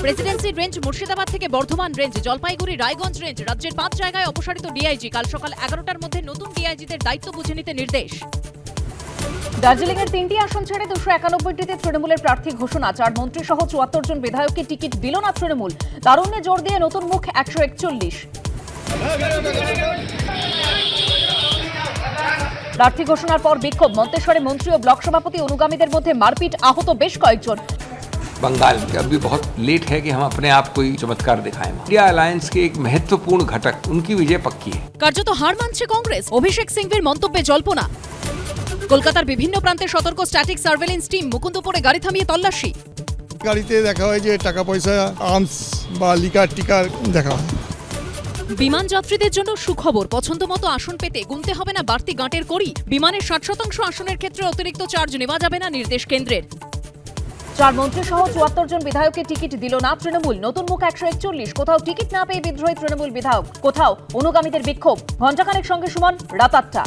Presidency range Murshidabad থেকে Bardhaman range, Jalpaiguri, Raiganj range, রাজ্যের 5 জায়গায় অপসারিত ডিআইজি। কাল সকাল 11টার মধ্যে নতুন ডিআইজিদের দায়িত্ব বুঝে নিতে নির্দেশ। দার্জিলিং এর 3টি আসন ছেড়ে 291টিতে তৃণমূলের প্রার্থী ঘোষণা। 4 মন্ত্রী সহ 74 জন বিধায়ককে টিকিট দিল না তৃণমূল। তারুণ্যে জোর দিয়ে নতুন মুখ 141। প্রার্থী ঘোষণার পর বিক্ষোভ। মন্তেশ্বরে মন্ত্রী ও ব্লক সভাপতি অনুগামীদের মধ্যে মারপিট, আহত বেশ কয়েকজন। बंगाल में अभी बहुत लेट है कि हम अपने आप को ही चमत्कार दिखाएं। इंडिया अलायंस के एक महत्वपूर्ण घटक, उनकी विजय पक्की है। কার্যত হার মানছে কংগ্রেস। অভিষেক সিংভির মন্তব্যে জল্পনা। কলকাতার বিভিন্ন প্রান্তে সতর্ক স্ট্যাটিক সার্ভেলেন্স টিম, মুকুন্দপুরে গাড়ি থামিয়ে তল্লাশি। গাড়িতে দেখা হয় যে টাকা পয়সা, আর্মস বা লিকার টিকার দেখা হয়। বিমান যাত্রীদের জন্য সুখবর। পছন্দ মতো আসন পেতে গুনতে হবে না বাড়তি গাঁটের কড়ি। বিমানের 60% আসনের ক্ষেত্রে অতিরিক্ত চার্জ নেওয়া যাবে না, নির্দেশ কেন্দ্রের। 4 মন্ত্রী সহ 74 জন বিধায়ককে টিকিট দিল না তৃণমূল। নতুন মুখ 141। কোথাও টিকিট না পেয়ে বিদ্রোহী তৃণমূল বিধায়ক, কোথাও অনুগামীদের বিক্ষোভ। ঘণ্টাখানেক সঙ্গে সুমন, রাত 8টা।